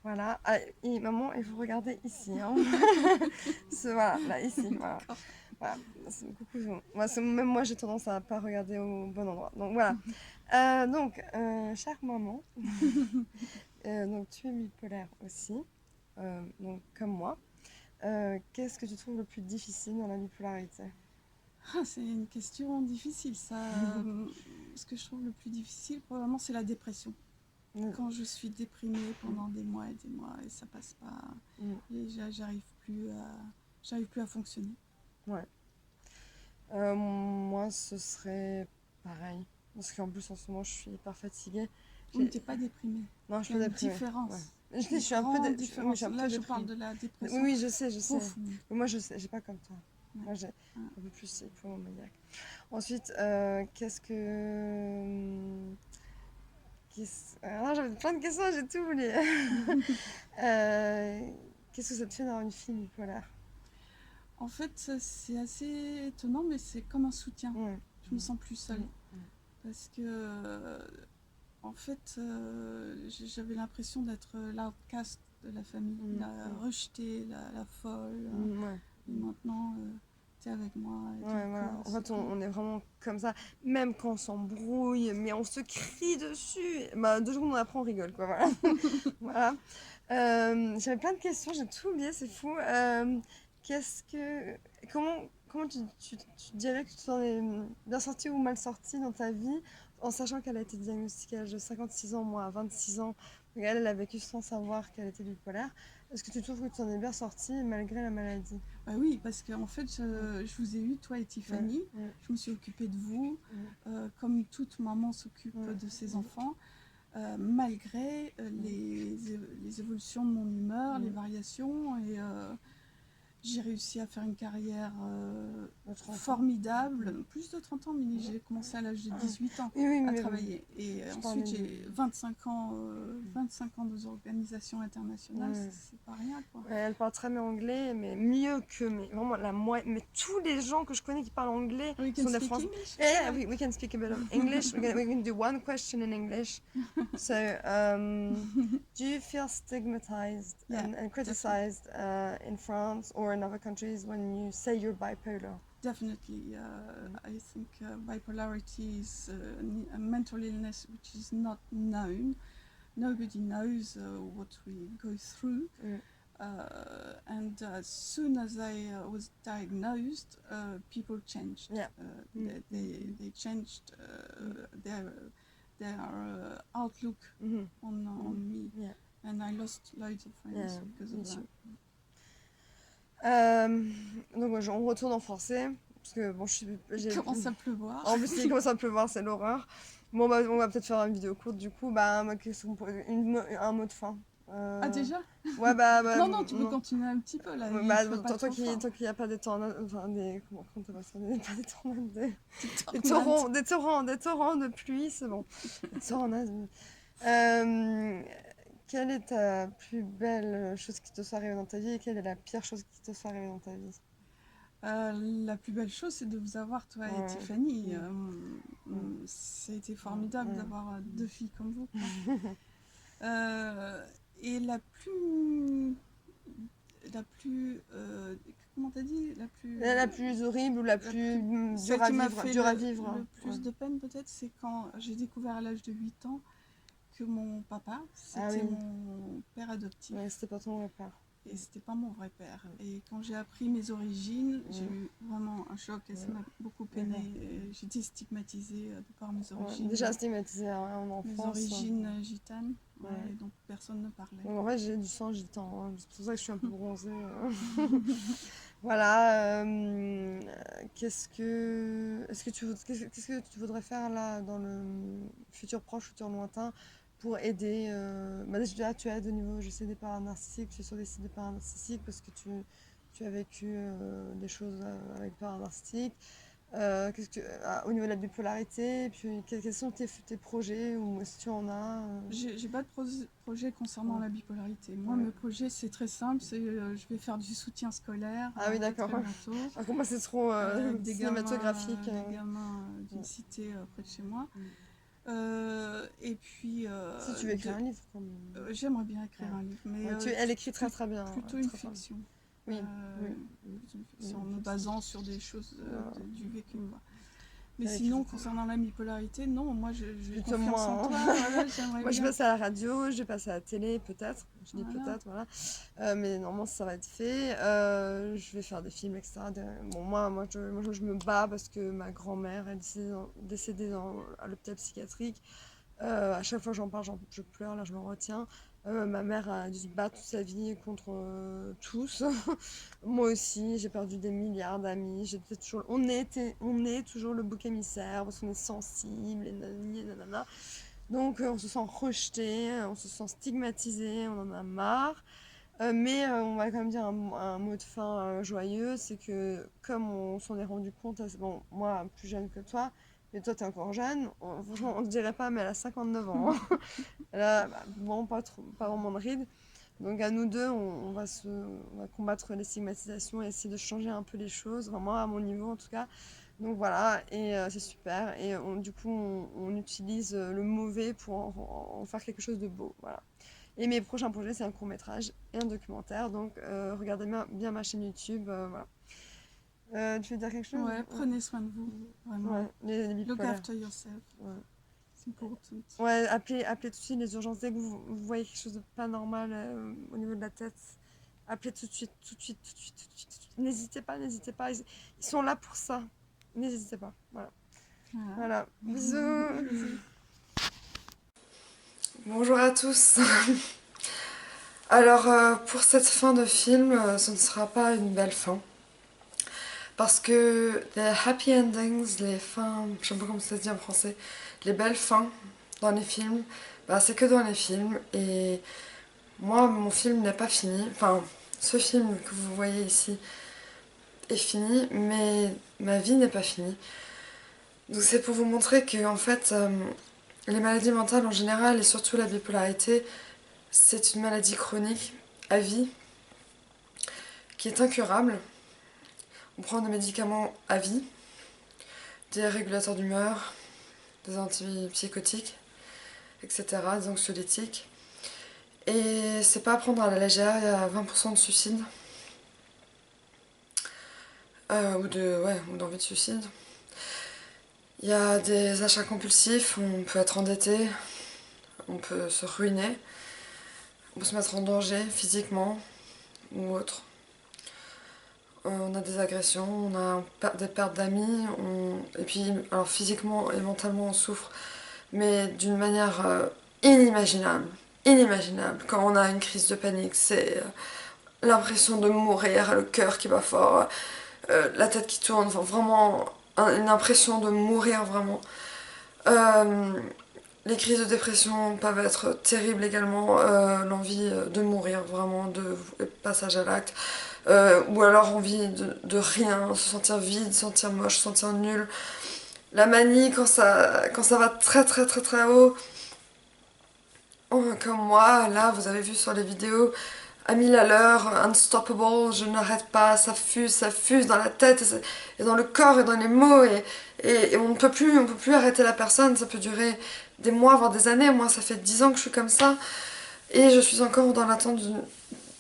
Voilà, ah, et maman, il faut regarder ici, hein. Voilà, là, ici, voilà. Voilà. Coucou, même moi j'ai tendance à pas regarder au bon endroit, donc voilà. Chère maman, donc tu es bipolaire aussi, donc comme moi. Qu'est-ce que tu trouves le plus difficile dans la bipolarité? Ah, c'est une question difficile, ça. Ce que je trouve le plus difficile, probablement, c'est la dépression. Quand je suis déprimée pendant des mois et ça passe pas, et j'arrive plus à fonctionner. Ouais. Moi, ce serait pareil. Parce qu'en plus, en ce moment, je suis hyper fatiguée. Oui, t'es pas déprimée. Non, je Il y suis a pas une déprimée. différence. Ouais. Je suis un peu Grande oui, différence. je suis un peu Là, je parle déprimée. de la Oui, dépression oui, je sais. profonde. Mais moi, je sais, j'ai pas comme toi. Ouais. Moi, j'ai Ouais. un peu plus hypomaniaque. Ensuite, qu'est-ce que... Ah, j'avais plein de questions, j'ai tout oublié. Euh, Qu'est-ce que ça te fait d'avoir une fille bipolaire? En fait, c'est assez étonnant, mais c'est comme un soutien. Ouais. Je me sens plus seule. Mm. Parce que, en fait, j'avais l'impression d'être l'outcast de la famille, la rejetée, la folle. Ouais. Et maintenant, t'es avec moi. Et Ouais, donc, voilà. En c'est fait, cool. on est vraiment comme ça. Même quand on s'embrouille, mais on se crie dessus. Bah, 2 secondes après, on rigole, quoi. Voilà. Voilà. J'avais plein de questions, j'ai tout oublié, c'est fou. Qu'est-ce que... Comment tu dirais que tu t'en es bien sortie ou mal sortie dans ta vie, en sachant qu'elle a été diagnostiquée à l'âge de 56 ans, moi à 26 ans. Donc elle a vécu sans savoir qu'elle était bipolaire. Est-ce que tu trouves que tu t'en es bien sortie malgré la maladie? Bah oui, parce qu'en fait, je vous ai eu, toi et Tiffany. Ouais. Je me suis occupée de vous, comme toute maman s'occupe de ses enfants, malgré les évolutions de mon humeur, les variations. Et j'ai réussi à faire une carrière formidable, plus de 30 ans, mais j'ai commencé à l'âge de 18 ans à travailler. Et ensuite, j'ai 25 ans dans organisation internationale, c'est pas rien, quoi. Ouais, elle parle très bien anglais, mais mieux que mais vraiment mais tous les gens que je connais qui parlent anglais sont des Français. Yeah, we can speak a bit of English. We can do one question in English. So, do you feel stigmatized and criticized in France or in other countries when you say you're bipolar? Definitely. I think bipolarity is a mental illness which is not known. Nobody knows what we go through. And as soon as I was diagnosed, people changed. Yeah. They changed their outlook on me. Yeah. And I lost loads of friends because of that. Donc on retourne en français parce que bon Il commence à pleuvoir. En plus il commence à pleuvoir, c'est l'horreur. Bon bah on va peut-être faire une vidéo courte du coup. Bah un mot de fin. Ah déjà? Ouais non, tu peux continuer un petit peu là. Tant qu'il n'y a pas des tornades, enfin comment t'appelles ça, pas des tornades, des torrents de pluie, c'est bon. Des tornades. Quelle est ta plus belle chose qui te soit arrivée dans ta vie et quelle est la pire chose qui te soit arrivée dans ta vie? La plus belle chose, c'est de vous avoir, toi et Tiffany. Ça a été formidable d'avoir 2 filles comme vous. Et la plus comment t'as dit, la plus horrible ou la plus dure à vivre. Le plus de peine peut-être, c'est quand j'ai découvert à l'âge de 8 ans que mon papa, c'était mon père adoptif. Ouais, c'était pas ton vrai père. Et c'était pas mon vrai père. Et quand j'ai appris mes origines, j'ai eu vraiment un choc et ça m'a beaucoup peiné. J'étais stigmatisée de par mes origines. Déjà stigmatisée en enfance. Mes origines gitanes, et donc personne ne parlait. Donc en fait j'ai du sang gitan, c'est pour ça que je suis un peu bronzée. Voilà. Qu'est-ce que tu voudrais faire là dans le futur proche, futur lointain pour aider déjà tu aides au niveau je sais des parents narcissiques, tu es sur des sites de parents narcissiques parce que tu as vécu des choses avec parents narcissiques. Au niveau de la bipolarité, puis quels sont tes projets ou si tu en as J'ai pas de projet concernant la bipolarité. Moi, mes projets, c'est très simple. Je vais faire du soutien scolaire. Ah oui, d'accord. Par contre, moi, c'est trop cinématographique. Des gamins d'une cité près de chez moi. Et puis... si tu veux écrire un livre, quand même. J'aimerais bien écrire un livre. Mais elle écrit très très bien. Plutôt une fiction. Oui. Plutôt une fiction, en me basant sur des choses du vécu. Quoi. Mais sinon, concernant la bipolarité, non, moi j'ai confiance en toi. Moi je passe à la radio, je vais passer à la télé, peut-être. Je dis peut-être, voilà. Mais normalement ça va être fait. Je vais faire des films, etc. Bon, moi je me bats parce que ma grand-mère est décédée à l'hôpital psychiatrique. À chaque fois que j'en parle, je pleure, là je me retiens. Ma mère a dû se battre toute sa vie contre tous. Moi aussi, j'ai perdu des milliards d'amis. On est toujours le bouc émissaire parce qu'on est sensible et nanani et nanana. Donc on se sent rejeté, on se sent stigmatisé, on en a marre. Mais on va quand même dire un mot de fin joyeux, c'est que comme on s'en est rendu compte, bon, moi plus jeune que toi, mais toi t'es encore jeune, franchement on se dirait pas, mais elle a 59 ans. Elle a bon, pas vraiment de rides. Donc à nous deux, on va combattre les stigmatisations et essayer de changer un peu les choses, vraiment à mon niveau en tout cas. Donc voilà, et c'est super. Et du coup, on utilise le mauvais pour en faire quelque chose de beau. Voilà. Et mes prochains projets, c'est un court-métrage et un documentaire. Donc regardez bien ma chaîne YouTube. Voilà. Tu veux dire quelque chose? Ouais, prenez soin de vous, vraiment. Ouais, les Look bipolaires. after yourself. Ouais. It's important. Ouais, appelez tout de suite les urgences. Dès que vous voyez quelque chose de pas normal au niveau de la tête, appelez tout de suite, tout de suite, tout de suite, tout de suite, tout de suite. N'hésitez pas, n'hésitez pas. Ils sont là pour ça. N'hésitez pas. Voilà. Voilà. Bisous. Bonjour à tous. Alors, pour cette fin de film, ce ne sera pas une belle fin. Parce que les happy endings, les fins, je sais pas comment ça se dit en français, les belles fins dans les films, bah, c'est que dans les films. Et moi, mon film n'est pas fini. Enfin, ce film que vous voyez ici est fini, mais ma vie n'est pas finie. Donc c'est pour vous montrer que, en fait, les maladies mentales en général, et surtout la bipolarité, c'est une maladie chronique à vie, qui est incurable. On prend des médicaments à vie, des régulateurs d'humeur, des antipsychotiques, etc., des anxiolytiques. Et c'est pas à prendre à la légère, il y a 20% de suicide. Ou d'envie de suicide. Il y a des achats compulsifs, on peut être endetté, on peut se ruiner, on peut se mettre en danger physiquement ou autre. On a des agressions, on a des pertes d'amis, et puis alors physiquement et mentalement on souffre, mais d'une manière inimaginable. Quand on a une crise de panique, c'est l'impression de mourir, le cœur qui bat fort, la tête qui tourne, enfin vraiment une impression de mourir vraiment. Les crises de dépression peuvent être terribles également, l'envie de mourir vraiment, de passage à l'acte, ou alors envie de rien, se sentir vide, se sentir moche, se sentir nul. La manie quand ça va très haut, comme moi, là vous avez vu sur les vidéos, à 1000 à l'heure, unstoppable, je n'arrête pas, ça fuse dans la tête et dans le corps et dans les mots et on ne peut plus arrêter la personne, ça peut durer des mois voire des années. Moi ça fait 10 ans que je suis comme ça et je suis encore dans l'attente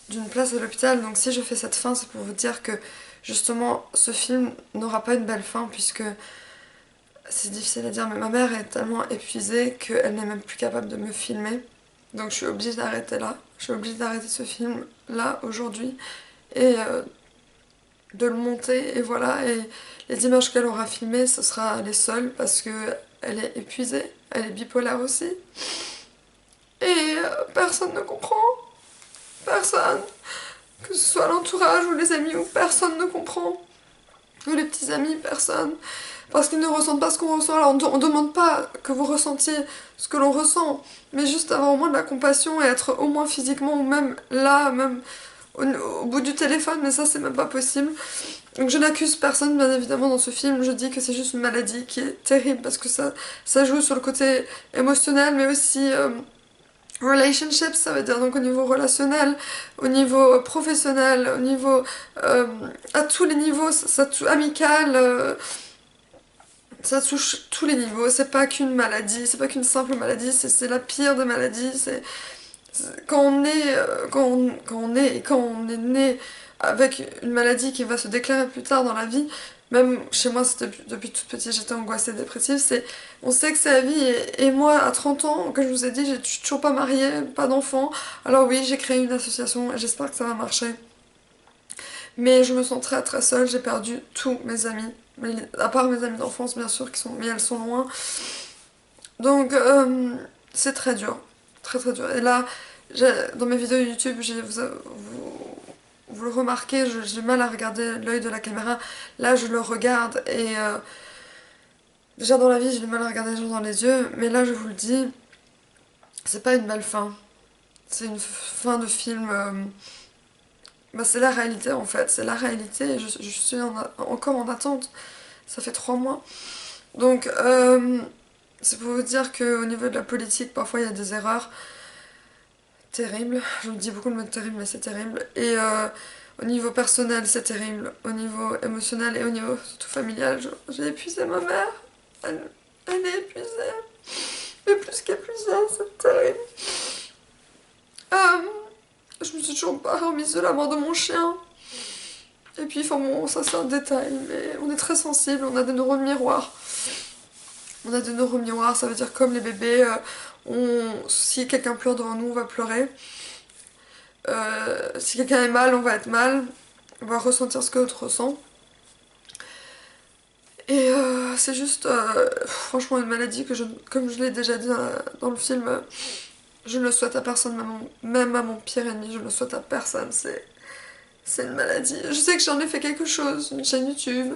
d'une place à l'hôpital. Donc si je fais cette fin, c'est pour vous dire que justement ce film n'aura pas une belle fin, puisque c'est difficile à dire, mais ma mère est tellement épuisée qu'elle n'est même plus capable de me filmer. Donc je suis obligée d'arrêter là, je suis obligée d'arrêter ce film là aujourd'hui et de le monter, et voilà. Et les images qu'elle aura filmées, ce sera les seules, parce que elle est épuisée, elle est bipolaire aussi. Et personne ne comprend, personne, que ce soit l'entourage ou les amis, ou personne ne comprend, ou les petits amis, personne, parce qu'ils ne ressentent pas ce qu'on ressent. Alors on demande pas que vous ressentiez ce que l'on ressent, mais juste avoir au moins de la compassion et être au moins physiquement, ou même là, même au bout du téléphone, mais ça c'est même pas possible. Donc je n'accuse personne bien évidemment dans ce film, je dis que c'est juste une maladie qui est terrible, parce que ça joue sur le côté émotionnel, mais aussi relationships, ça veut dire donc au niveau relationnel, au niveau professionnel, au niveau à tous les niveaux, amical, ça touche tous les niveaux. C'est pas qu'une maladie, c'est pas qu'une simple maladie, c'est la pire des maladies. Quand on est né avec une maladie qui va se déclarer plus tard dans la vie, même chez moi, depuis toute petite, j'étais angoissée, dépressive, on sait que c'est la vie. Et moi, à 30 ans, comme je vous ai dit, je suis toujours pas mariée, pas d'enfant. Alors oui, j'ai créé une association et j'espère que ça va marcher. Mais je me sens très seule, j'ai perdu tous mes amis, à part mes amis d'enfance bien sûr, mais elles sont loin. Donc c'est très dur, très dur. Et là, Dans mes vidéos YouTube, vous le remarquez, j'ai mal à regarder l'œil de la caméra. Là, je le regarde et déjà dans la vie, j'ai du mal à regarder les gens dans les yeux, mais là, je vous le dis, c'est pas une belle fin. C'est une fin de film. Bah, c'est la réalité en fait, c'est la réalité. Et je suis encore en attente. Ça fait 3 mois. Donc, c'est pour vous dire qu'au niveau de la politique, parfois il y a des erreurs terribles. Je me dis beaucoup le mot terrible, mais c'est terrible. Et au niveau personnel, c'est terrible. Au niveau émotionnel et au niveau surtout familial, j'ai épuisé ma mère. Elle est épuisée. Mais plus qu'épuisée, c'est terrible. Je me suis toujours pas remise de la mort de mon chien. Et puis, enfin bon, ça c'est un détail, mais on est très sensible, on a des neurones miroirs. On a des neurones miroirs, ça veut dire comme les bébés, si quelqu'un pleure devant nous, on va pleurer. Si quelqu'un est mal, on va être mal. On va ressentir ce que l'autre ressent. Et c'est juste, franchement, une maladie que, comme je l'ai déjà dit dans le film, je ne le souhaite à personne, même à mon pire ennemi, je ne le souhaite à personne. C'est une maladie. Je sais que j'en ai fait quelque chose, une chaîne YouTube,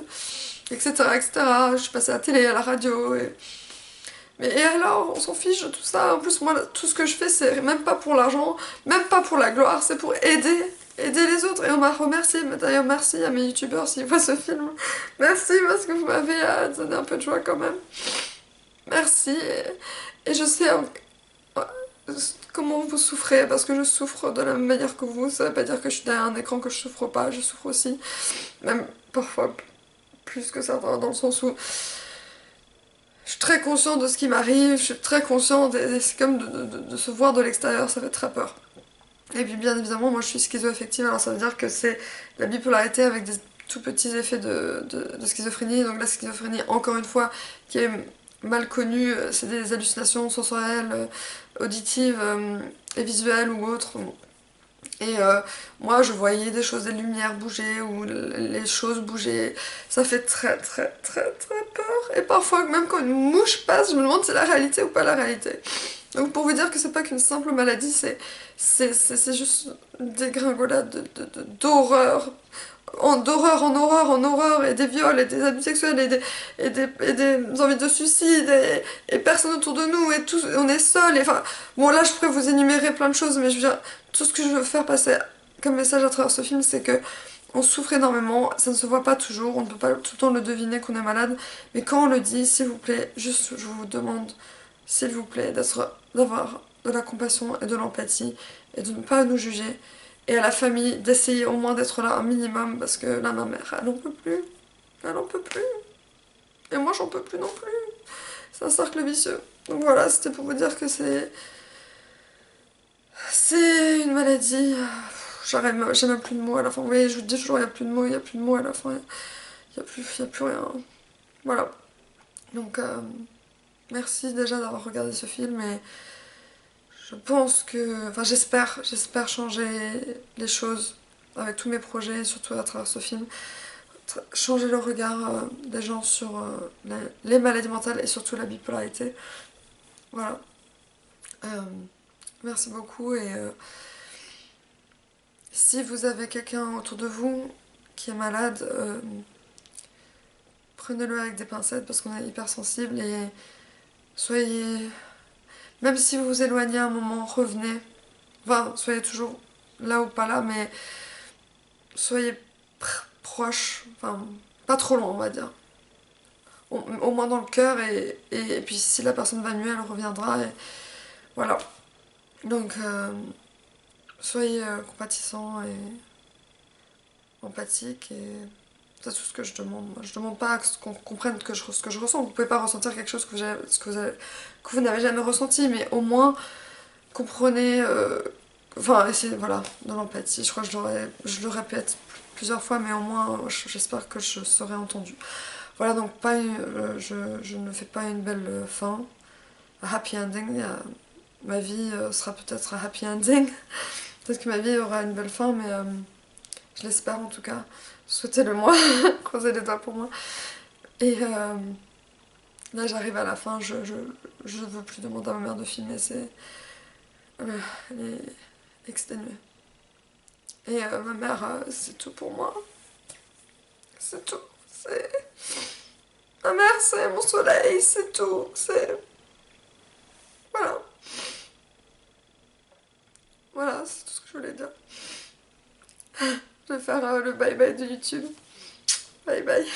etc., etc. Je suis passée à la télé, à la radio. Et alors, on s'en fiche de tout ça. En plus, moi, tout ce que je fais, c'est même pas pour l'argent, même pas pour la gloire, c'est pour aider les autres. Et on m'a remercié. D'ailleurs, merci à mes youtubeurs s'ils voient ce film. Merci parce que vous m'avez donné un peu de joie quand même. Merci. Et je sais comment vous souffrez, parce que je souffre de la même manière que vous. Ça veut pas dire que je suis derrière un écran que je souffre pas, je souffre aussi, même parfois plus que certains, dans le sens où je suis très consciente de ce qui m'arrive, je suis très consciente, et c'est comme de se voir de l'extérieur, ça fait très peur. Et puis bien évidemment, moi je suis schizo-affective, alors ça veut dire que c'est la bipolarité avec des tout petits effets de schizophrénie. Donc la schizophrénie, encore une fois, qui est mal connue, c'est des hallucinations sensorielles, auditives et visuelles ou autres. Et moi je voyais des choses, des lumières bouger ou les choses bouger. Ça fait très très très très peur. Et parfois même quand une mouche passe, je me demande si c'est la réalité ou pas la réalité. Donc pour vous dire que c'est pas qu'une simple maladie, c'est juste une dégringolade d'horreur. D'horreur en horreur en horreur, et des viols et des abus sexuels et des envies de suicide et personne autour de nous et tout, on est seul. Et enfin bon, là je pourrais vous énumérer plein de choses, mais je veux dire, tout ce que je veux faire passer comme message à travers ce film, c'est que on souffre énormément, ça ne se voit pas toujours, on ne peut pas tout le temps le deviner qu'on est malade, mais quand on le dit, s'il vous plaît, juste je vous demande, s'il vous plaît, d'avoir de la compassion et de l'empathie et de ne pas nous juger. Et à la famille, d'essayer au moins d'être là un minimum, parce que là, ma mère, elle en peut plus. Elle en peut plus. Et moi, j'en peux plus non plus. C'est un cercle vicieux. Donc voilà, c'était pour vous dire que c'est une maladie. J'ai même plus de mots à la fin. Vous voyez, je vous dis toujours, il n'y a plus de mots, il n'y a plus de mots à la fin. Il n'y a plus rien. Voilà. Donc, merci déjà d'avoir regardé ce film, et je pense que, enfin j'espère changer les choses avec tous mes projets, surtout à travers ce film, changer le regard des gens sur les maladies mentales et surtout la bipolarité. Voilà. Merci beaucoup, et si vous avez quelqu'un autour de vous qui est malade, prenez-le avec des pincettes parce qu'on est hypersensible, et soyez... Même si vous vous éloignez un moment, revenez. Enfin, soyez toujours là ou pas là, mais soyez proche. Enfin, pas trop loin, on va dire. Au moins dans le cœur, et puis si la personne va mieux, elle reviendra. Et voilà. Donc, soyez compatissants et empathiques, et c'est tout ce que je demande. Moi, je demande pas qu'on comprenne ce que je ressens. Vous pouvez pas ressentir quelque chose que vous n'avez jamais ressenti, mais au moins comprenez, enfin essayez, voilà, de l'empathie. Je crois que je le répète plusieurs fois, mais au moins j'espère que je serai entendue. Voilà, donc je ne fais pas une belle fin, un happy ending. Ma vie sera peut-être un happy ending. Peut-être que ma vie aura une belle fin, mais je l'espère en tout cas. Souhaitez-le moi, croisez les doigts pour moi. Et là j'arrive à la fin, je veux plus demander à ma mère de filmer, Voilà, elle est exténuée. Et ma mère, c'est tout pour moi. C'est tout. Ma mère, c'est mon soleil, c'est tout. Voilà. Voilà, c'est tout ce que je voulais dire. Je vais faire le bye-bye de YouTube. Bye bye.